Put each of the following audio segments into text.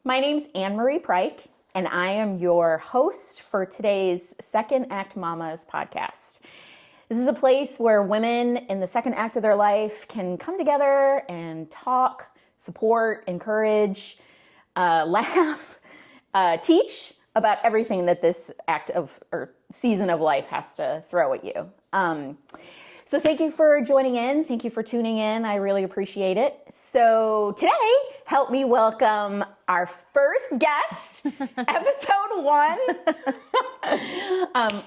My name's Anne-Marie Pryke, and I am your host for today's Second Act Mamas podcast. This is a place where women in the second act of their life can come together and talk, support, encourage, laugh, teach about everything that this act of or season of life has to throw at you. So thank you for joining in. Thank you for tuning in. I really appreciate it. So today, help me welcome our first guest, episode 1,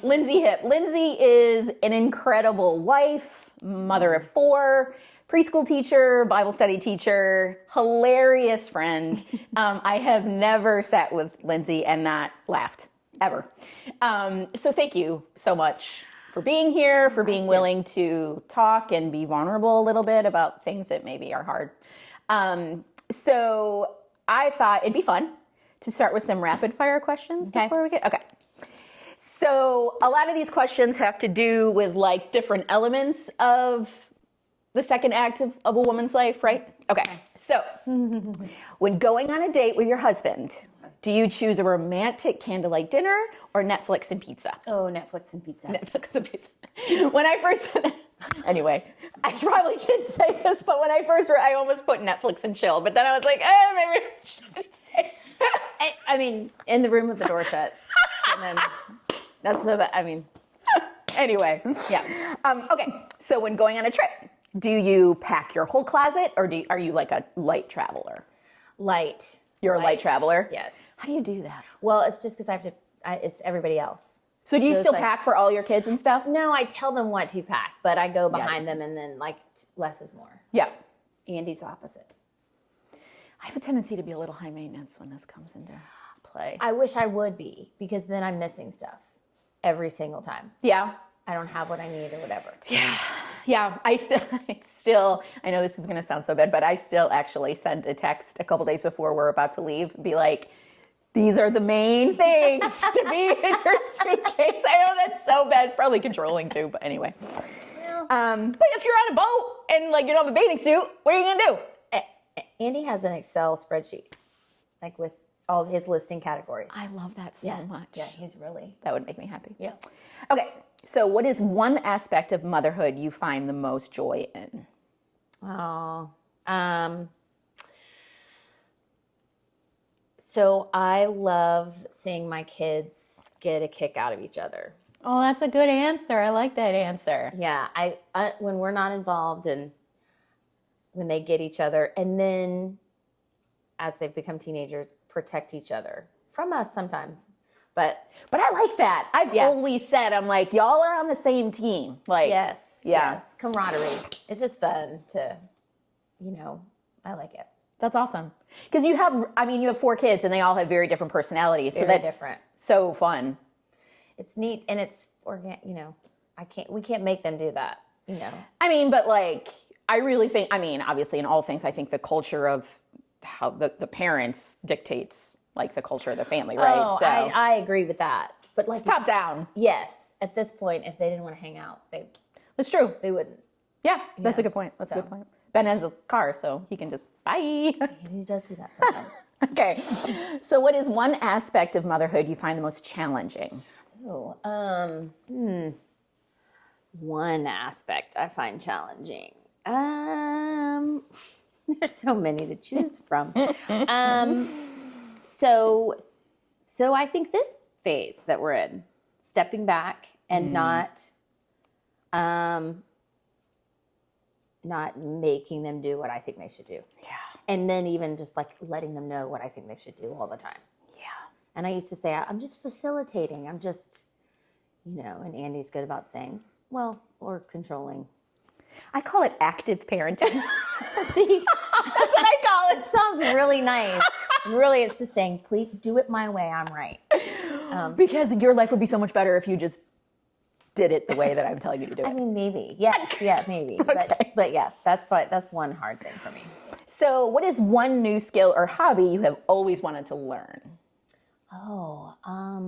Lindsay Hipp. Lindsay is an incredible wife, mother of 4, preschool teacher, Bible study teacher, hilarious friend. I have never sat with Lindsay and not laughed, ever. So thank you so much for being here, for being willing to talk and be vulnerable a little bit about things that maybe are hard. So I thought it'd be fun to start with some rapid fire questions before we get, okay. So a lot of these questions have to do with like different elements of the second act of a woman's life, right? Okay, so when going on a date with your husband, do you choose a romantic candlelight dinner or Netflix and pizza? Oh, Netflix and pizza. Netflix and pizza. When I first, anyway, I probably shouldn't say this, but when I almost put Netflix and chill, but then I was like, maybe I shouldn't say. I mean, in the room with the door shut. And then that's Anyway. Yeah. Okay, so when going on a trip, do you pack your whole closet or are you like a light traveler? Light. You're a light traveler? Yes. How do you do that? Well, it's just because it's everybody else. So do you still pack for all your kids and stuff? No, I tell them what to pack, but I go behind them and then like less is more. Yeah. Andy's opposite. I have a tendency to be a little high maintenance when this comes into play. I wish I would be, because then I'm missing stuff every single time. Yeah. I don't have what I need or whatever. Yeah. Yeah. I still, I know this is going to sound so bad, but I still actually sent a text a couple days before we're about to leave, be like, these are the main things to be in your suitcase. I know that's so bad. It's probably controlling too, but anyway. Yeah. But if you're on a boat and like you don't have a bathing suit, what are you going to do? Andy has an Excel spreadsheet, like with all his listing categories. I love that so much. Yeah, he's really. That would make me happy. Yeah. Okay. So what is one aspect of motherhood you find the most joy in? Oh, so I love seeing my kids get a kick out of each other. Oh, that's a good answer. I like that answer. Yeah, I when we're not involved and when they get each other, and then as they've become teenagers, protect each other from us sometimes. But I like that. I've always said, I'm like, y'all are on the same team. Like, yes, camaraderie. It's just fun to, I like it. That's awesome. Because you have 4 kids and they all have very different personalities. So Very that's different. So fun. It's neat, and it's we can't make them do that, I mean, but like, I really think, obviously in all things, I think the culture of how the parents dictates like the culture of the family, right? Oh, so I agree with that. But like, it's top down. Yes. At this point, if they didn't want to hang out, That's true. they wouldn't. Yeah, that's a good point. That's a good point. Ben has a car, so he can just bye. He does do that sometimes. Okay. So what is one aspect of motherhood you find the most challenging? Oh, one aspect I find challenging. There's so many to choose from. So I think this phase that we're in, stepping back and not making them do what I think they should do. Yeah. And then even just like letting them know what I think they should do all the time. Yeah. And I used to say, I'm just facilitating. I'm just, and Andy's good about saying, well, or controlling. I call it active parenting. See, that's what I call it. It sounds really nice. Really, it's just saying, please do it my way. I'm right. Because your life would be so much better if you just did it the way that I'm telling you to do it. I mean, maybe. Yes, yeah, maybe. Okay. But yeah, that's one hard thing for me. So what is one new skill or hobby you have always wanted to learn? Oh, I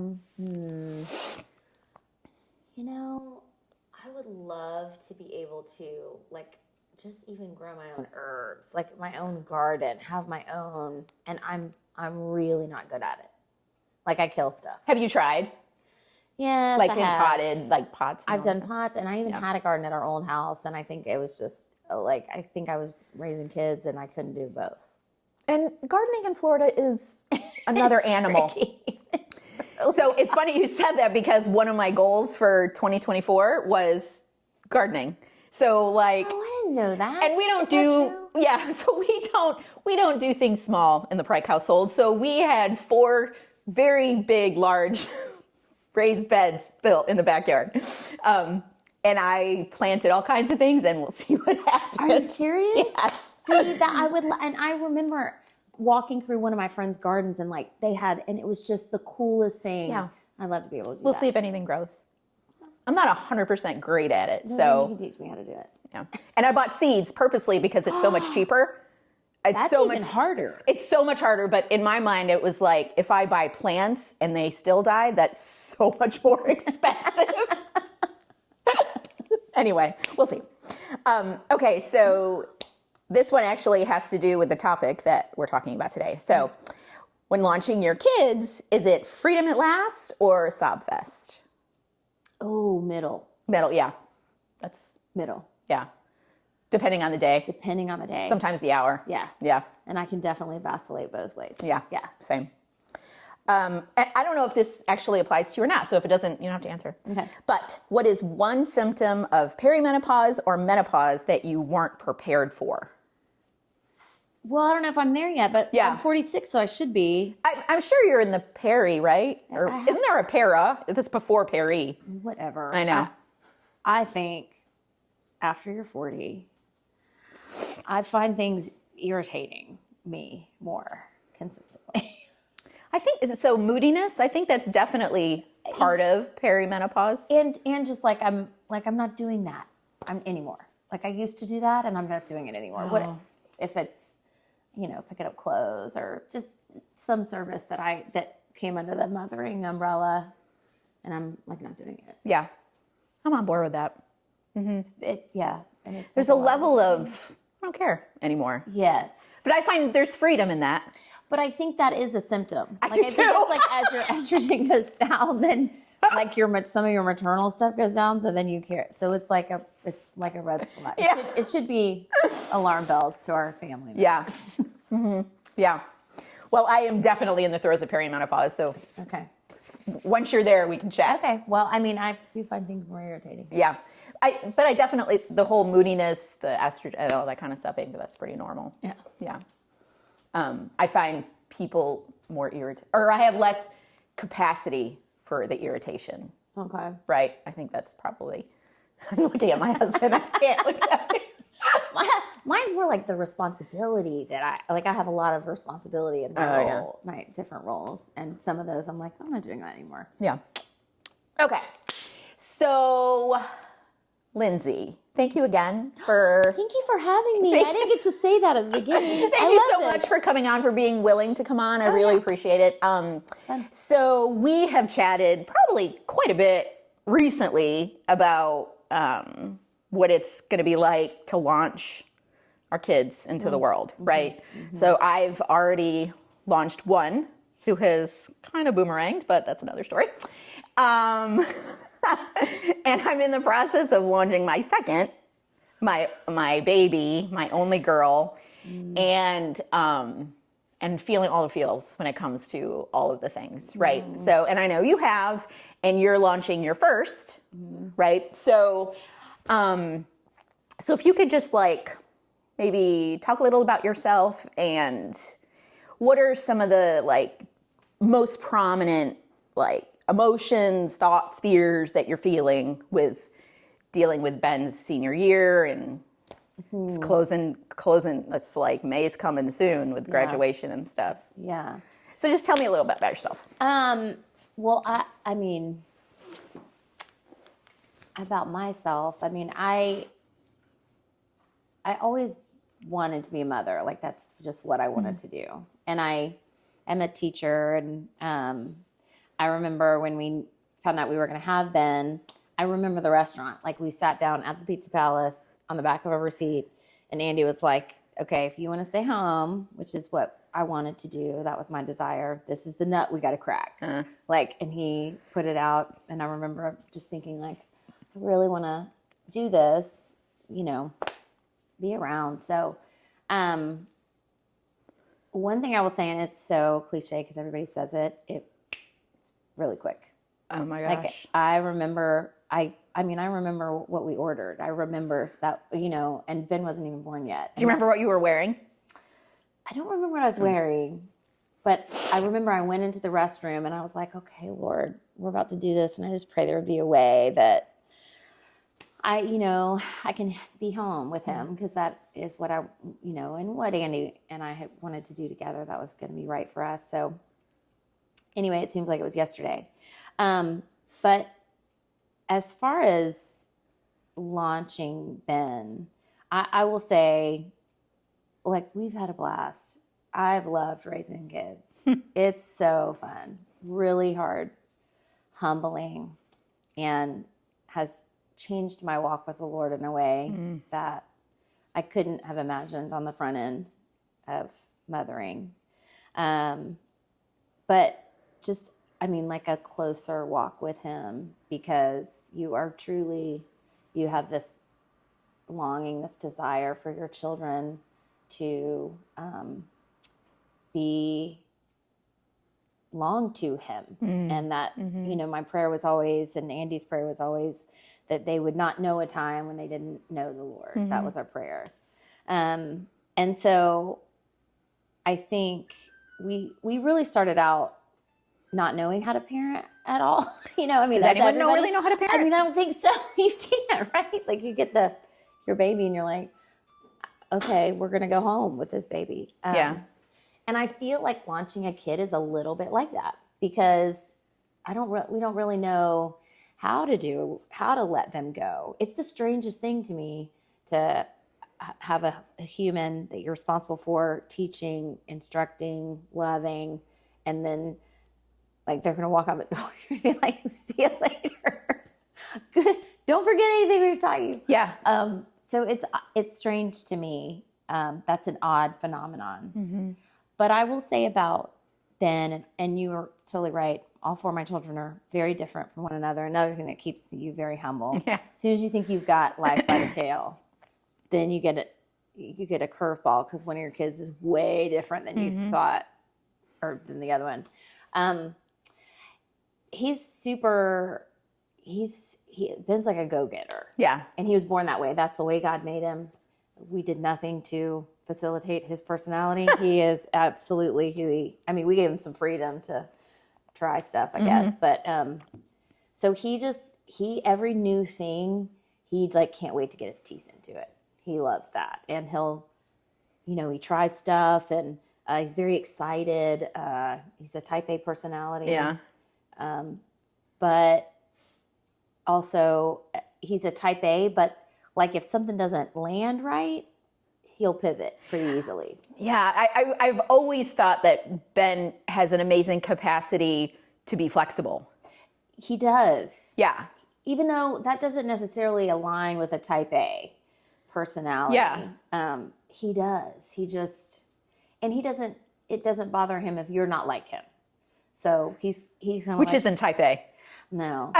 would love to be able to like just even grow my own herbs, like my own garden, have my own, and I'm really not good at it. Like I kill stuff. Have you tried? Yes, Like I in have. potted, like pots? I've done pots, and I even had a garden at our old house, and I think it was just like, I think I was raising kids, and I couldn't do both. And gardening in Florida is another animal. So it's funny you said that, because one of my goals for 2024 was gardening. So like, Oh, I didn't know that. and we don't Is do, that true? so we don't do things small in the Pryke household. So we had 4 very big, large raised beds built in the backyard. And I planted all kinds of things, and we'll see what happens. Are you serious? Yes. See, that I would, and I remember walking through one of my friends' gardens, and like they had, and it was just the coolest thing. Yeah. I'd love to be able to do We'll that. see if anything grows. I'm not 100% great at it, Well, so then you can teach me how to do it. yeah. And I bought seeds purposely because it's so much cheaper. It's That's so even much harder. It's so much harder, but in my mind, it was like, if I buy plants and they still die, that's so much more expensive. Anyway, we'll see. Okay, so this one actually has to do with the topic that we're talking about today. So, when launching your kids, is it freedom at last or sob fest? Oh, middle. Middle, yeah. That's, Middle. yeah. Depending on the day. Depending on the day. Sometimes the hour. Yeah. Yeah. And I can definitely vacillate both ways. Yeah. Yeah. Same. I don't know if this actually applies to you or not, so if it doesn't, you don't have to answer. Okay. But what is one symptom of perimenopause or menopause that you weren't prepared for? Well, I don't know if I'm there yet, but Yeah. I'm 46, so I should be. I'm sure you're in the peri, right? Or I have- isn't there a para? That's before peri. Whatever. I know. I think after you're 40, I find things irritating me more consistently. I think, is it so moodiness? I think that's definitely part of perimenopause. And just like I'm not doing that anymore. Like I used to do that, and I'm not doing it anymore. What if it's, picking up clothes or just some service that came under the mothering umbrella, and I'm like not doing it. Yeah. I'm on board with that. And it's There's a level of, I don't care anymore. yes. But I find there's freedom in that. But I think that is a symptom. I think do that's like as your estrogen goes down, then like some of your maternal stuff goes down, so then you care. So it's like a red flag. Yeah. It should be alarm bells to our family members. Yeah. Yeah. Well, I am definitely in the throes of perimenopause, so Okay. once you're there, we can chat. Okay. Well, I mean, I do find things more irritating. Yeah. But I definitely, the whole moodiness, the estrogen, and all that kind of stuff, I think that's pretty normal. Yeah. Yeah. I find people more irritated, or I have less capacity for the irritation, Okay. right? I think that's probably, I'm looking at my husband, I can't look at him. Mine's more like the responsibility that I have a lot of responsibility in my role, my different roles, and some of those I'm like, I'm not doing that anymore. Yeah. Okay. So, Lindsay, thank you again for... Thank you for having me. I didn't get to say that at the beginning. Thank you so much for coming on, for being willing to come on. I really appreciate it. So we have chatted probably quite a bit recently about what it's going to be like to launch our kids into the world, right? So I've already launched one who has kind of boomeranged, but that's another story. And I'm in the process of launching my second, my baby, my only girl, and feeling all the feels when it comes to all of the things, right? So, and I know you have, and you're launching your first, right? So, so if you could just maybe talk a little about yourself, and what are some of the most prominent emotions, thoughts, fears that you're feeling with dealing with Ben's senior year, and it's closing. It's like May's coming soon with graduation and stuff. Yeah. So just tell me a little bit about yourself. Well, I mean, about myself, I mean, I always wanted to be a mother. Like that's just what I wanted to do. And I am a teacher, and I remember when we found out we were going to have Ben, I remember the restaurant. Like we sat down at the Pizza Palace on the back of a receipt, And Andy was like, okay, if you want to stay home, which is what I wanted to do, that was my desire. This is the nut we got to crack. And he put it out. And I remember just thinking like, I really want to do this, be around. So, one thing I will say, and it's so cliche because everybody says it, it's really quick. Oh my gosh. Like I remember, I remember what we ordered. I remember that, and Ben wasn't even born yet. Do you remember what you were wearing? I don't remember what I was wearing, but I remember I went into the restroom and I was like, okay, Lord, we're about to do this. And I just pray there would be a way that I can be home with him, because that is what and what Andy and I had wanted to do together. That was going to be right for us. So anyway, it seems like it was yesterday. But as far as launching Ben, I will say, like, we've had a blast. I've loved raising kids. It's so fun, really hard, humbling, and has changed my walk with the Lord in a way that I couldn't have imagined on the front end of mothering. But just, like a closer walk with him, because you have this longing, this desire for your children to belong to him. And that, my prayer was always, and Andy's prayer was always, that they would not know a time when they didn't know the Lord. That was our prayer. And so I think we really started out not knowing how to parent at all. Does anyone really know how to parent? I don't think so. You can't, right? Like you get your baby and you're like, okay, we're going to go home with this baby. And I feel like launching a kid is a little bit like that, because we don't really know how to let them go. It's the strangest thing to me to have a human that you're responsible for teaching, instructing, loving, and then like they're going to walk out the door and be like, see you later. Don't forget anything we've taught you. Yeah. So it's strange to me. That's an odd phenomenon. But I will say about Ben, and you are totally right, all four of my children are very different from one another. Another thing that keeps you very humble. Yeah. As soon as you think you've got life by the tail, then you get a curveball, because one of your kids is way different than you thought, or than the other one. Ben's like a go-getter. Yeah. And he was born that way. That's the way God made him. We did nothing to facilitate his personality. He is absolutely we gave him some freedom to try stuff, I guess. But so he every new thing, he like can't wait to get his teeth into it. He loves that. And he'll, he tries stuff, and he's very excited. He's a type A personality. Yeah. But also he's a type A, but like if something doesn't land right, he'll pivot pretty easily. Yeah, I've always thought that Ben has an amazing capacity to be flexible. He does. Yeah. Even though that doesn't necessarily align with a type A personality. Yeah. He does. It doesn't bother him if you're not like him. So he's kind of Which isn't type A. No.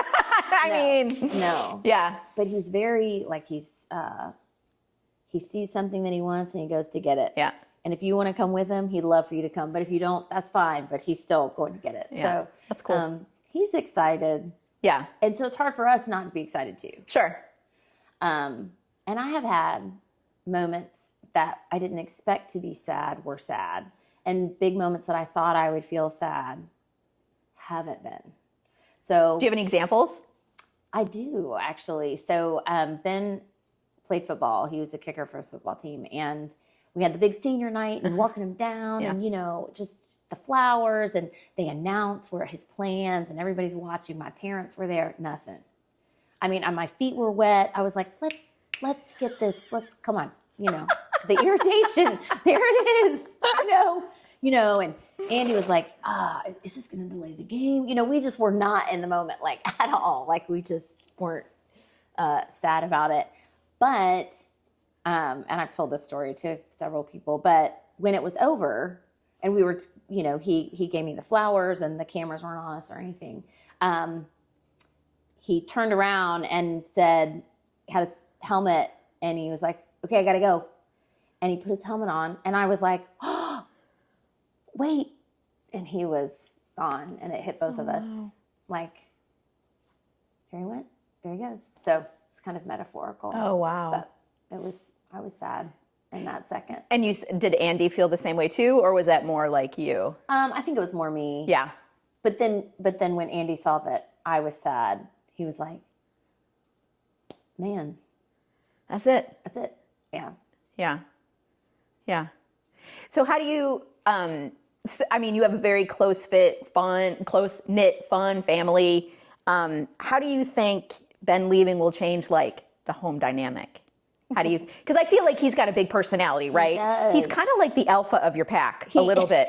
No. Yeah. But he's very, he sees something that he wants and he goes to get it. Yeah. And if you want to come with him, he'd love for you to come. But if you don't, that's fine. But he's still going to get it. Yeah. So That's cool. He's excited. Yeah. And so it's hard for us not to be excited too. Sure. And I have had moments that I didn't expect to be sad were sad. And big moments that I thought I would feel sad haven't been. So do you have any examples? I do, actually. So Ben played football. He was the kicker for his football team. And we had the big senior night and walking him down and, just the flowers. And they announced where his plans and everybody's watching. My parents were there. Nothing. My feet were wet. I was like, let's get this. Come on. The irritation. There it is. And Andy was like, is this going to delay the game? We just were not in the moment, at all. We just weren't sad about it. But And I've told this story to several people, but when it was over and we were, he gave me the flowers and the cameras weren't on us or anything. He turned around and said, had his helmet, and he was like, okay, I got to go. And he put his helmet on, and I was like, oh, wait. And he was gone, and it hit both of us. Like, here he went, there he goes. So it's kind of metaphorical. Oh, wow. But I was sad in that second. And did Andy feel the same way too, or was that more like you? I think it was more me. Yeah. But then when Andy saw that I was sad, he was like, man. That's it. That's it. Yeah. Yeah. Yeah. So how do you, you have a very close-knit, fun family. How do you think Ben leaving will change, like, the home dynamic? How do you, because I feel like he's got a big personality, right? He's kind of like the alpha of your pack a little bit,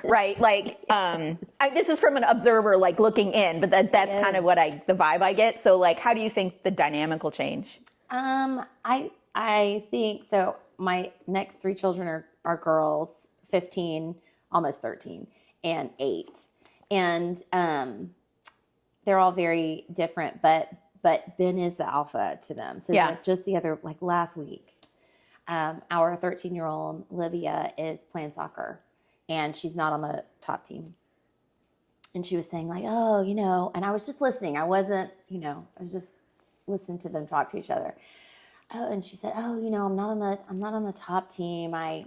right? Like, this is from an observer, like, looking in, but that's kind of the vibe I get. So, like, how do you think the dynamic will change? I think so. My next 3 children are girls, 15, almost 13, and 8. And they're all very different, but Ben is the alpha to them. So like just the other, like last week, our 13-year-old Olivia is playing soccer, and she's not on the top team. And she was saying like, oh, and I was just listening. I wasn't, I was just listening to them talk to each other. Oh, and she said, oh, I'm not on the top team. I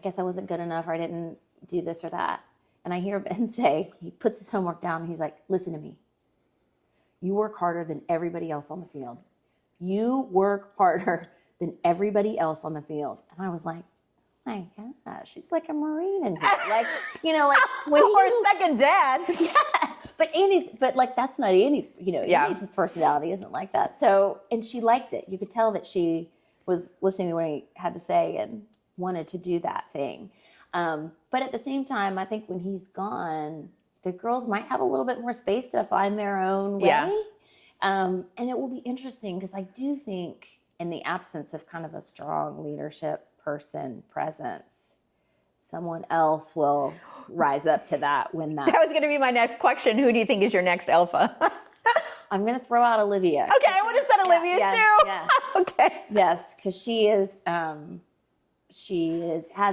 guess I wasn't good enough, or I didn't do this or that. And I hear Ben say, he puts his homework down, and he's like, listen to me. You work harder than everybody else on the field. You work harder than everybody else on the field. And I was like, my gosh, she's like a Marine in here. Like, when or a second dad. Yeah. But like, that's not Andy's, Andy's personality isn't like that. So, and she liked it. You could tell that she was listening to what he had to say and wanted to do that thing. But at the same time, I think when he's gone, the girls might have a little bit more space to find their own way. Yeah. And it will be interesting because I do think in the absence of kind of a strong leadership person presence, someone else will rise up to that when that was going to be my next question. Who do you think is your next alpha? I'm going to throw out Olivia. Okay, I would have said Olivia too. Yeah. Okay. Yes, because she has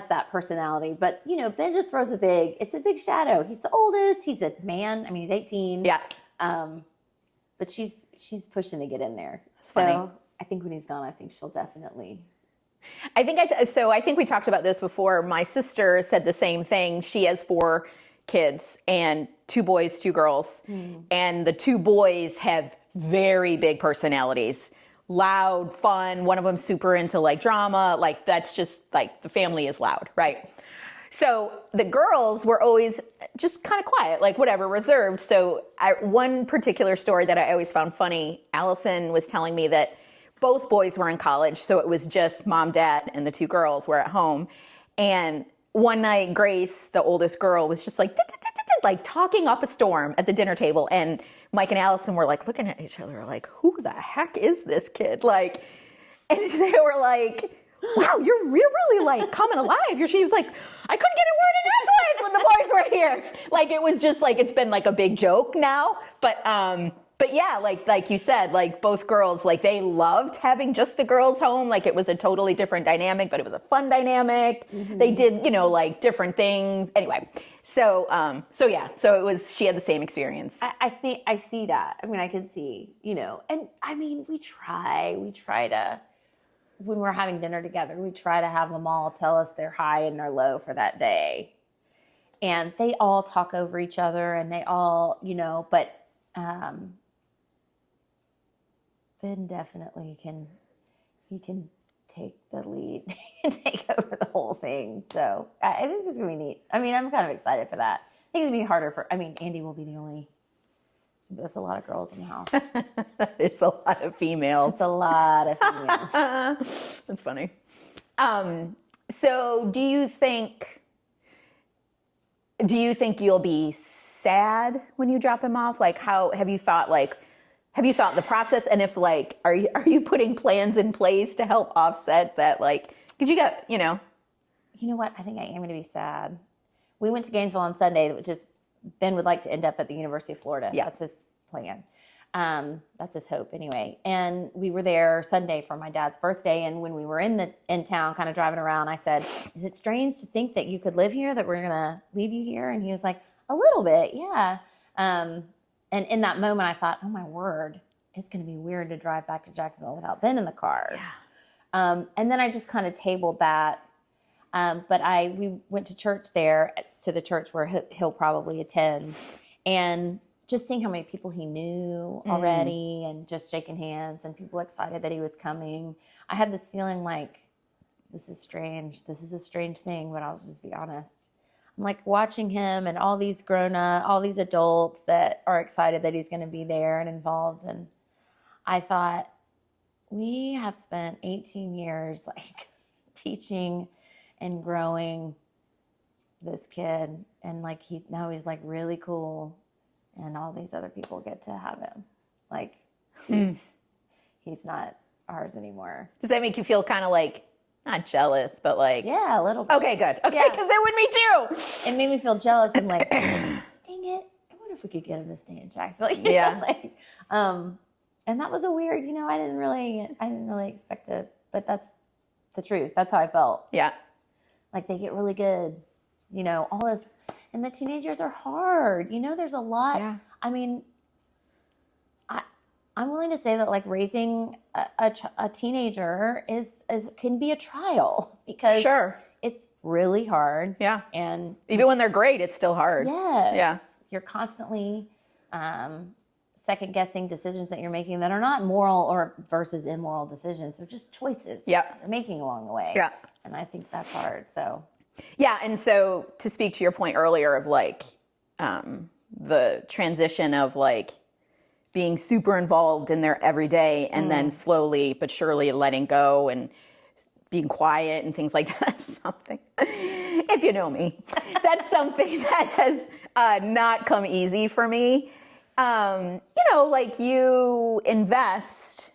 that personality. But Ben just throws it's a big shadow. He's the oldest. He's a man. I mean, he's 18. Yeah. But she's pushing to get in there. That's funny. I think when he's gone, I think she'll definitely. I think we talked about this before. My sister said the same thing. She has 4 kids and 2 boys, 2 girls. And the 2 boys have very big personalities. Loud, fun. One of them super into like drama. Like that's just like the family is loud, right? So the girls were always just kind of quiet, like whatever, reserved. So one particular story that I always found funny, Allison was telling me that both boys were in college, so it was just mom, dad, and the 2 girls were at home. And one night, Grace, the oldest girl, was just like talking up a storm at the dinner table. And Mike and Allison were like looking at each other like, who the heck is this kid? Like, and they were like, wow, you're really like coming alive. She was like, I couldn't get a word in edgewise when the boys were here. Like, it was just like, it's been like a big joke now. But yeah, like you said, like both girls, like they loved having just the girls home. Like it was a totally different dynamic, but it was a fun dynamic. Mm-hmm. They did, like different things. Anyway, so it was, she had the same experience. I think I see that. I mean, I can see, and I mean, we try to, when we're having dinner together, we try to have them all tell us their high and their low for that day. And they all talk over each other and they all, but, Ben definitely can take the lead and take over the whole thing. So I think it's going to be neat. I mean, I'm kind of excited for that. I think it's going to be harder Andy will be the only, there's a lot of girls in the house. It's a lot of females. It's a lot of females. That's funny. So do you think you'll be sad when you drop him off? Like have you thought like, Have you thought the process, and if like, are you putting plans in place to help offset that? Like, because you got, You know what? I think I am going to be sad. We went to Gainesville on Sunday, which is Ben would like to end up at the University of Florida. Yeah. That's his plan. That's his hope anyway. And we were there Sunday for my dad's birthday. And when we were in town, kind of driving around, I said, "Is it strange to think that you could live here? That we're gonna leave you here?" And he was like, "A little bit, yeah." And in that moment, I thought, "Oh my word, it's gonna be weird to drive back to Jacksonville without Ben in the car." Yeah. And then I just kind of tabled that. But we went to church there, to the church where he'll probably attend, and just seeing how many people he knew already, and just shaking hands, and people excited that he was coming. I had this feeling like, this is strange. This is a strange thing, but I'll just be honest. I'm like watching him and all these all these adults that are excited that he's going to be there and involved. And I thought, we have spent 18 years like teaching and growing this kid, and like now he's like really cool, and all these other people get to have him. Like he's not ours anymore. Does that make you feel kind of like, not jealous, but like, Yeah, a little bit. okay, good. Okay, because it would me too. It made me feel jealous and like, dang it, I wonder if we could get him to stay in Jacksonville. You know, Yeah. like, and that was a weird, I didn't really expect it, but that's the truth. That's how I felt. Yeah. Like they get really good, all this, and the teenagers are hard. There's a lot. Yeah. I mean, I'm willing to say that like raising a teenager can be a trial, because Sure. it's really hard. Yeah. And Even when they're great, it's still hard. yes, Yeah. you're constantly second guessing decisions that you're making that are not moral or versus immoral decisions. They're just choices Yeah. you're making along the way. Yeah. And I think that's hard. So Yeah, and so to speak to your point earlier of like the transition of like being super involved in their everyday, and then slowly but surely letting go and being quiet and things like that. That's something, if you know me, that's something that has not come easy for me. Like you invest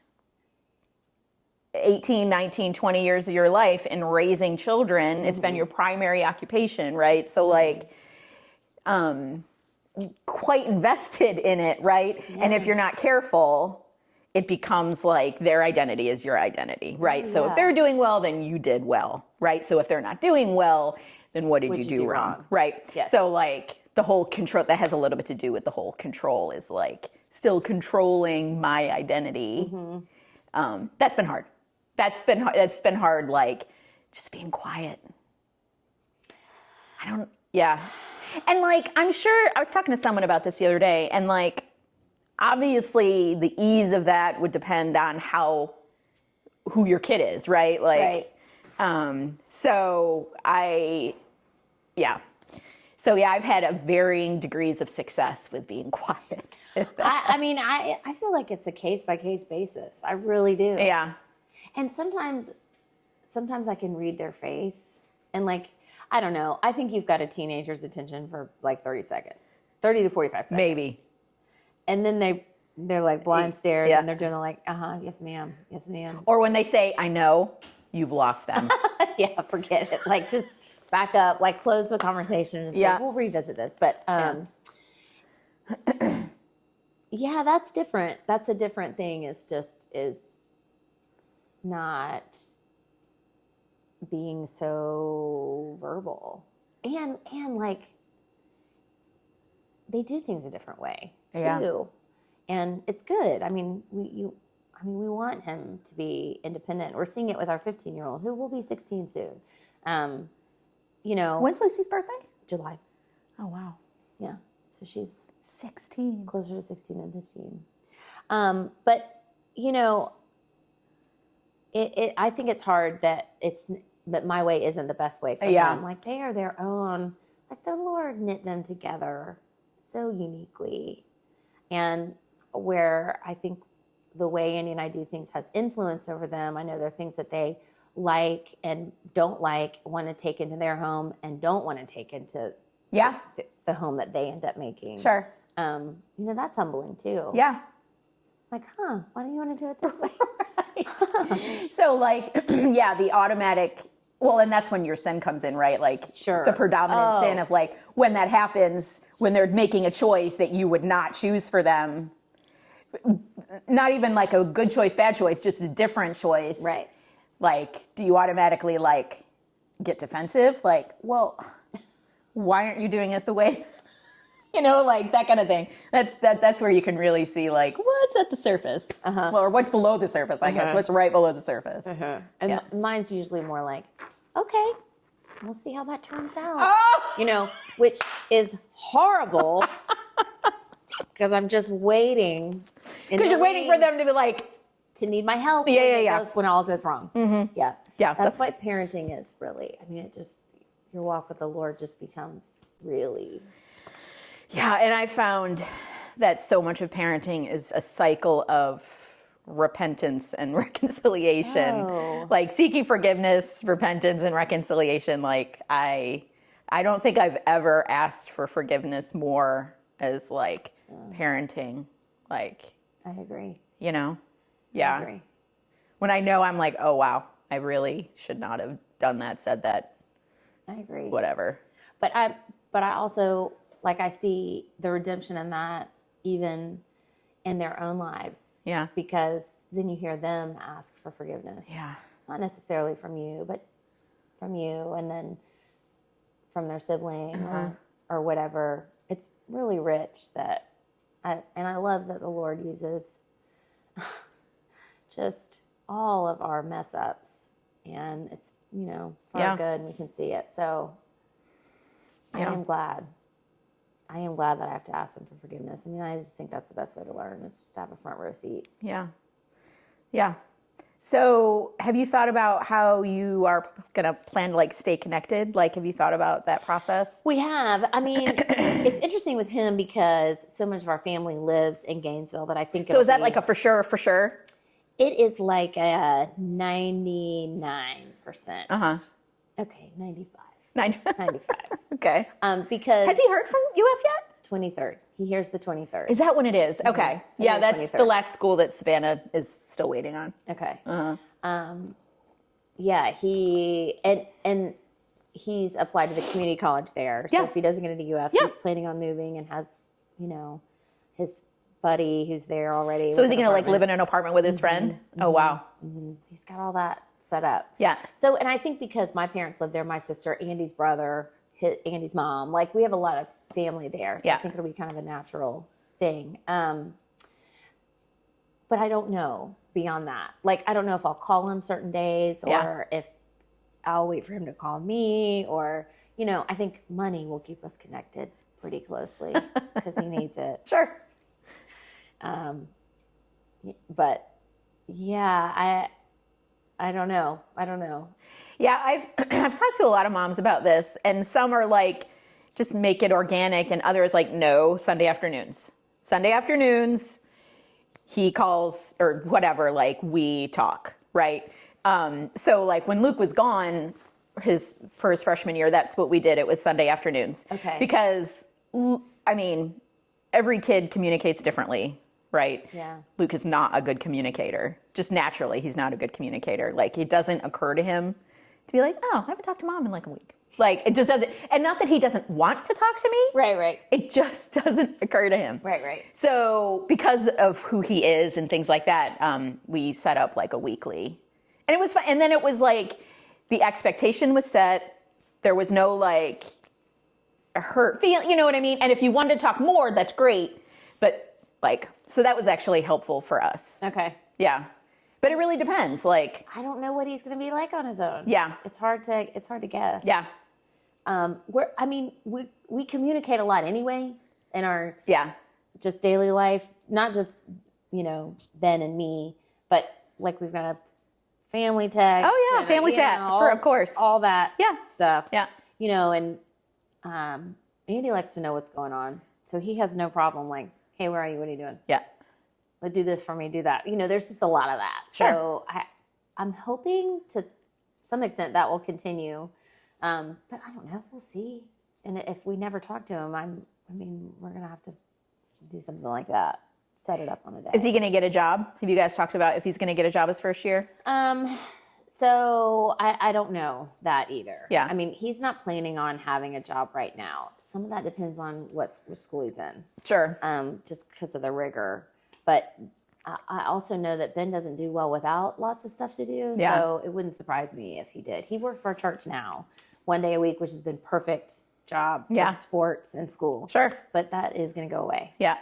18, 19, 20 years of your life in raising children. It's been your primary occupation, right? So like, quite invested in it, right? Yeah. And if you're not careful, it becomes like their identity is your identity, right? So if they're doing well, then you did well, right? So if they're not doing well, then what did you do wrong, right? Yes. So like the whole control, that has a little bit to do with the whole control, is like still controlling my identity. That's been hard. That's been hard, like just being quiet. And like, I'm sure I was talking to someone about this the other day, and like, obviously the ease of that would depend on who your kid is, right? Like, right. I've had varying degrees of success with being quiet. I feel like it's a case by case basis. I really do. Yeah. And sometimes I can read their face, and like, I don't know. I think you've got a teenager's attention for like 30 seconds, 30 to 45 seconds. Maybe. And then they're like blind stares, and they're doing the like, yes ma'am, yes ma'am. Or when they say, I know, you've lost them. Yeah, forget it. Like just back up, like close the conversation and just like, we'll revisit this. But yeah, that's different. That's a different thing. Is not being so verbal, and like they do things a different way too, and it's good. I mean, we want him to be independent. We're seeing it with our 15-year-old, who will be 16 soon. When's Lucy's birthday? July. Oh wow. Yeah, so she's 16, closer to 16 than 15. But I think it's hard that that my way isn't the best way for them. Like they are their own. Like the Lord knit them together so uniquely, and where I think the way Andy and I do things has influence over them. I know there are things that they like and don't like, want to take into their home, and don't want to take into the home that they end up making. Sure. That's humbling too. Yeah. Like, why don't you want to do it this way? Right. So like, yeah, the automatic, well, and that's when your sin comes in, right? Like Sure. the predominant sin of like, when that happens, when they're making a choice that you would not choose for them, not even like a good choice, bad choice, just a different choice. Right. Like, do you automatically like get defensive? Like, well, why aren't you doing it the way, like that kind of thing. That's where you can really see like what's at the surface, well, or what's below the surface, I guess. What's right below the surface. And mine's usually more like, okay, we'll see how that turns out. Which is horrible because I'm just waiting. Because you're waiting for them to be like, to need my help. Yeah. When it all goes wrong. Mm-hmm. Yeah. That's why parenting is really. I mean, your walk with the Lord just becomes really. Yeah, and I found that so much of parenting is a cycle of repentance and reconciliation. Oh. Like seeking forgiveness, repentance, and reconciliation. Like I don't think I've ever asked for forgiveness more as like parenting. Like I agree. Yeah. I agree. When I know I'm like, oh wow, I really should not have done that, said that. I agree. Whatever. But I also, like, I see the redemption in that even in their own lives. Yeah. Because then you hear them ask for forgiveness. Yeah. Not necessarily from you, but from you, and then from their sibling or whatever. It's really rich and I love that the Lord uses just all of our mess ups, and it's, for our good, and we can see it. So I am glad that I have to ask them for forgiveness. I mean, I just think that's the best way to learn. It's just to have a front row seat. Yeah. Yeah. So have you thought about how you are going to plan to like stay connected? Like, have you thought about that process? We have. I mean, it's interesting with him because so much of our family lives in Gainesville that I think. So is that like a for sure? It is like a 99%. Okay, 95. 95. Okay. Because has he heard from UF yet? 23rd. He hears the 23rd. Is that when it is? Okay. Yeah, that's 23rd. The last school that Savannah is still waiting on. Okay. Yeah, and he's applied to the community college there. So if he doesn't get into UF, he's planning on moving and has, his buddy who's there already. So is he going to like live in an apartment with his friend? Oh, wow. He's got all that set up. Yeah. So, and I think because my parents live there, my sister, Andy's brother, Andy's mom, like we have a lot of family there. So I think it'll be kind of a natural thing. But I don't know beyond that. Like, I don't know if I'll call him certain days or if I'll wait for him to call me or, I think money will keep us connected pretty closely because he needs it. Sure. But yeah, I don't know. Yeah, I've talked to a lot of moms about this, and some are like, just make it organic, and others like, no, Sunday afternoons. Sunday afternoons, he calls or whatever, like we talk, right? So like when Luke was gone for his freshman year, that's what we did. It was Sunday afternoons. Okay. Because, I mean, every kid communicates differently, right? Yeah. Luke is not a good communicator. Just naturally, he's not a good communicator. Like, it doesn't occur to him to be like, oh, I haven't talked to mom in like a week. Like, it just doesn't. And not that he doesn't want to talk to me. Right. It just doesn't occur to him. Right. So because of who he is and things like that, we set up like a weekly. And it was fun. And then it was like, the expectation was set. There was no like hurt feel, you know what I mean? And if you wanted to talk more, that's great. But like, so that was actually helpful for us. Okay. Yeah. But it really depends. Like, I don't know what he's going to be like on his own. Yeah. It's hard to guess. Yeah. We communicate a lot anyway in our just daily life, not just, Ben and me, but like we've got a family text. Oh yeah, family chat, of course. All that stuff. Yeah. And Andy likes to know what's going on. So he has no problem like, hey, where are you? What are you doing? Yeah. Let's do this for me, do that. There's just a lot of that. Sure. So I'm hoping to some extent that will continue. But I don't know. We'll see. And if we never talk to him, we're going to have to do something like that. set it up on a day. Is he going to get a job? Have you guys talked about if he's going to get a job his first year? So I don't know that either. Yeah. I mean, he's not planning on having a job right now. Some of that depends on which school he's in. Sure. Just because of the rigor. But I also know that Ben doesn't do well without lots of stuff to do. Yeah. So it wouldn't surprise me if he did. He works for a church now, 1 day a week, which has been perfect job for sports and school. Sure. But that is going to go away. Yeah.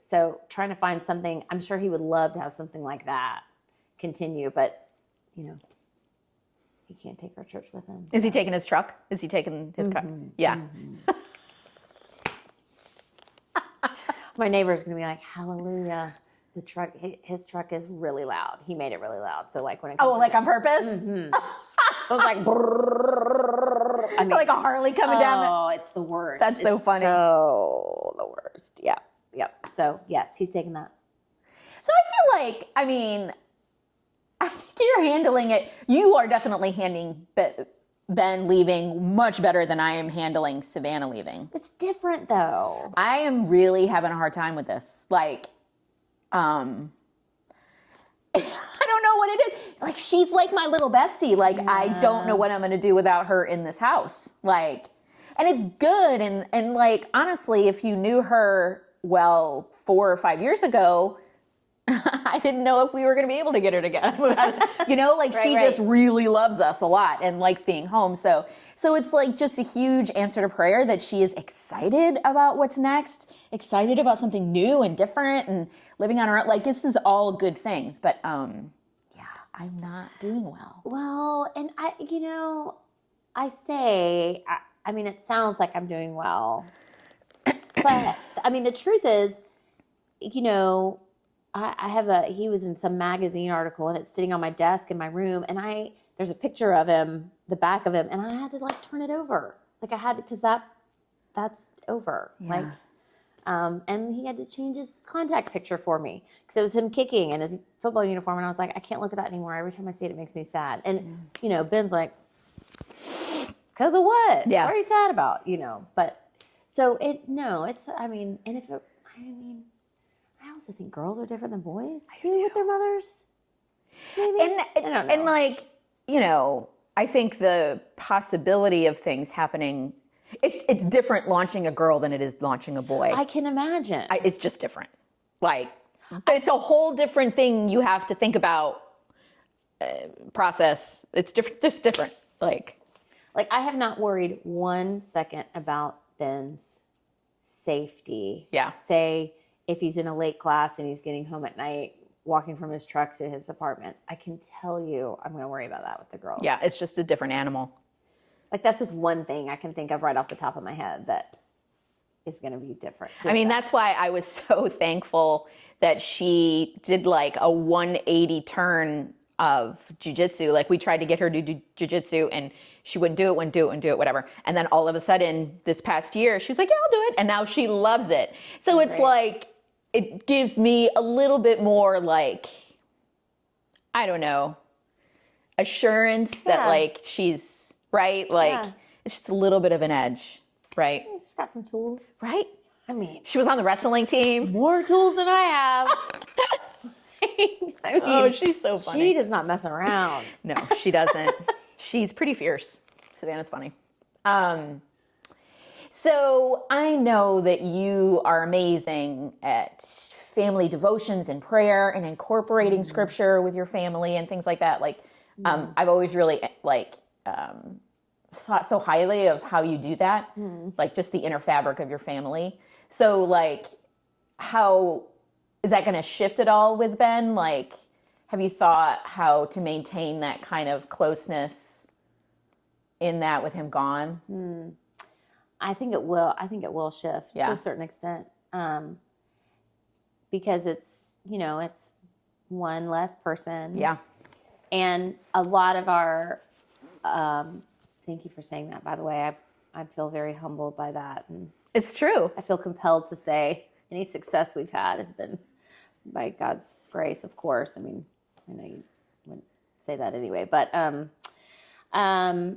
So trying to find something, I'm sure he would love to have something like that continue, but you know, he can't take our church with him. Is he taking his truck? Is he taking his car? Yeah. My neighbor's going to be like, hallelujah. The truck, his truck is really loud. He made it really loud. So like when it comes like on purpose? So it's like, I mean, like a Harley coming down. Oh, it's the worst. That's so funny. So the worst. Yeah. Yep. So yes, he's taking that. So I feel like, I mean, I think you're handling it. You are definitely handling Ben leaving much better than I am handling Savannah leaving. It's different though. I am really having a hard time with this. Like, I don't know what it is. Like, she's like my little bestie. Like, I don't know what I'm going to do without her in this house. Like, and it's good. And like, honestly, if you knew her, 4 or 5 years ago, I didn't know if we were going to be able to get her together. You know, like she just really loves us a lot and likes being home. So it's like just a huge answer to prayer that she is excited about what's next, excited about something new and different and living on her own. Like this is all good things, but I'm not doing well. Well, and I mean, it sounds like I'm doing well, but I mean, the truth is, you know, he was in some magazine article and it's sitting on my desk in my room and there's a picture of him, the back of him, and I had to like turn it over. Like I had to, cause that's over. Yeah. Like, and he had to change his contact picture for me because it was him kicking in his football uniform. And I was like, I can't look at that anymore. Every time I see it, it makes me sad. And, you know, Ben's like, cause of what? Yeah. What are you sad about? You know, but so I also think girls are different than boys too with their mothers. Maybe. And I don't know. And like, you know, I think the possibility of things happening, it's different launching a girl than it is launching a boy. I can imagine. It's just different. Like, it's a whole different thing you have to think about, process. It's just different. Like I have not worried 1 second about Ben's safety. Yeah. Say if he's in a late class and he's getting home at night, walking from his truck to his apartment, I can tell you I'm going to worry about that with the girls. Yeah, it's just a different animal. Like that's just one thing I can think of right off the top of my head that is going to be different. I mean, that's why I was so thankful that she did like a 180 turn of jujitsu. Like we tried to get her to do jujitsu and she wouldn't do it, whatever. And then all of a sudden this past year, she was like, yeah, I'll do it. And now she loves it. So it's like, it gives me a little bit more like, I don't know, assurance that like she's right. Like it's just a little bit of an edge, right? She's got some tools. Right? I mean, she was on the wrestling team. More tools than I have. I mean, oh, she's so funny. She does not mess around. No, she doesn't. She's pretty fierce. Savannah's funny. So I know that you are amazing at family devotions and prayer and incorporating scripture with your family and things like that. Like, I've always really thought so highly of how you do that, like just the inner fabric of your family. So like, how is that going to shift at all with Ben? Like, have you thought how to maintain that kind of closeness in that with him gone? I think it will. I think it will shift to a certain extent, because it's one less person. Yeah. And a lot of our, thank you for saying that, by the way. I feel very humbled by that. And it's true. I feel compelled to say any success we've had has been by God's grace, of course. I mean, I know you wouldn't say that anyway, but I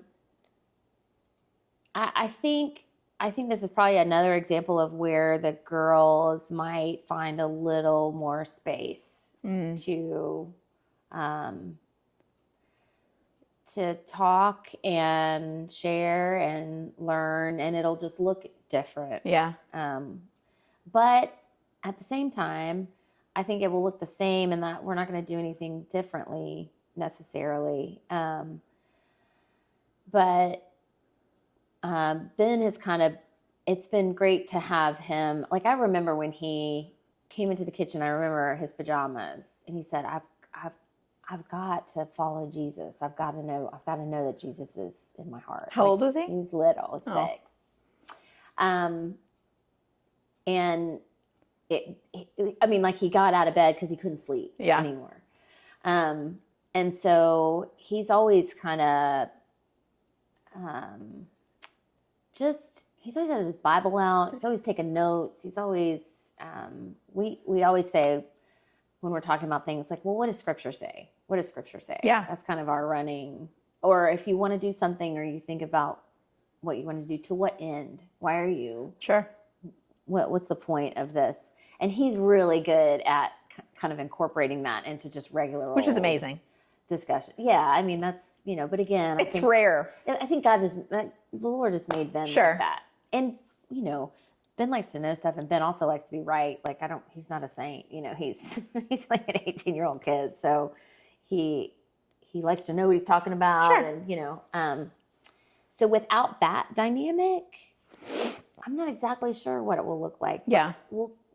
I think this is probably another example of where the girls might find a little more space to talk and share and learn, and it'll just look different. Yeah. But at the same time, I think it will look the same in that we're not going to do anything differently necessarily. But Ben has it's been great to have him. Like, I remember when he came into the kitchen, I remember his pajamas, and he said, I've got to follow Jesus. I've got to know that Jesus is in my heart. How old was he? He was little, 6. And he got out of bed because he couldn't sleep anymore. And so he's always kind of, he's always had his Bible out. He's always taking notes. He's always, we always say when we're talking about things like, well, what does Scripture say? What does Scripture say? Yeah. That's kind of our running. Or if you want to do something or you think about what you want to do, to what end? Why are you? Sure. What's the point of this? And he's really good at kind of incorporating that into just regular, which is amazing, discussion. Yeah, I mean, that's, but again, it's rare. I think the Lord just made Ben like that. And, Ben likes to know stuff, and Ben also likes to be right. Like, he's not a saint, he's like an 18-year-old kid. So he likes to know what he's talking about. Sure. And, so without that dynamic, I'm not exactly sure what it will look like. Yeah.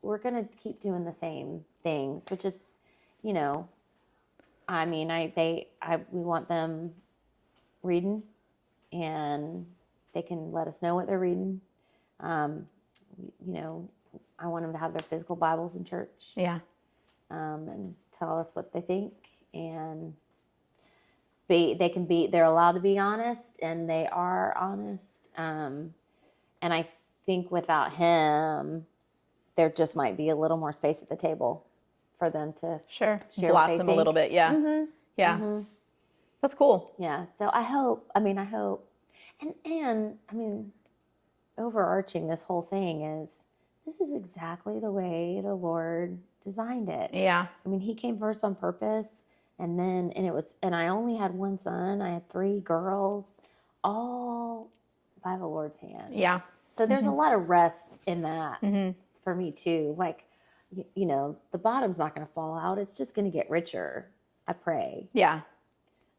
We're going to keep doing the same things, which is, we want them reading, and they can let us know what they're reading. I want them to have their physical Bibles in church. Yeah. And tell us what they think, and they're allowed to be honest, and they are honest. And I think without him, there just might be a little more space at the table for them to share blossom a little bit. Yeah. Mm-hmm. Yeah. Mm-hmm. That's cool. Yeah. So I hope, and overarching this whole thing is, this is exactly the way the Lord designed it. Yeah. He came first on purpose, and I only had one son. I had 3 girls, all by the Lord's hand. Yeah. So there's a lot of rest in that for me too. Like, the bottom's not going to fall out. It's just going to get richer, I pray. Yeah.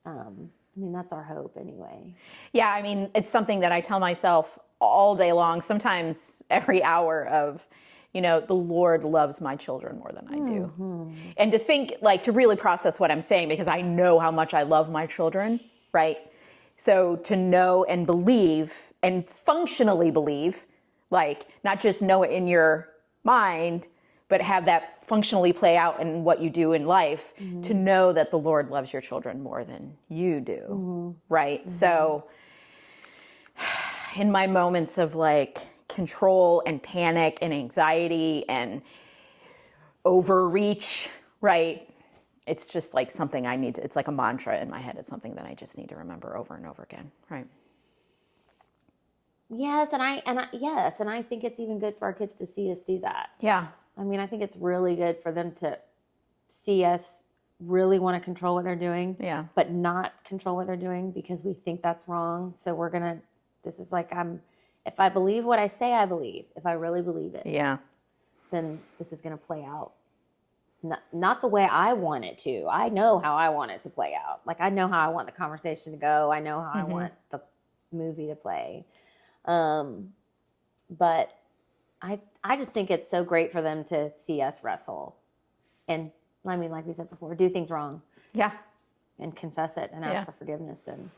That's our hope anyway. Yeah. It's something that I tell myself all day long, sometimes every hour of, the Lord loves my children more than I do. Mm-hmm. And to think, to really process what I'm saying, because I know how much I love my children, right? So to know and believe and functionally believe, not just know it in your mind, but have that functionally play out in what you do in life, to know that the Lord loves your children more than you do, right? So in my moments of control and panic and anxiety and overreach, right? It's just something I need to, it's like a mantra in my head. It's something that I just need to remember over and over again, right? Yes, and I think it's even good for our kids to see us do that. Yeah. I think it's really good for them to see us really want to control what they're doing, but not control what they're doing because we think that's wrong. So if I believe what I say I believe, if I really believe it, then this is going to play out. Not the way I want it to. I know how I want it to play out. I know how I want the conversation to go. I know how I want the movie to play. But I just think it's so great for them to see us wrestle. And like we said before, do things wrong. Yeah. And confess it and ask for forgiveness. And,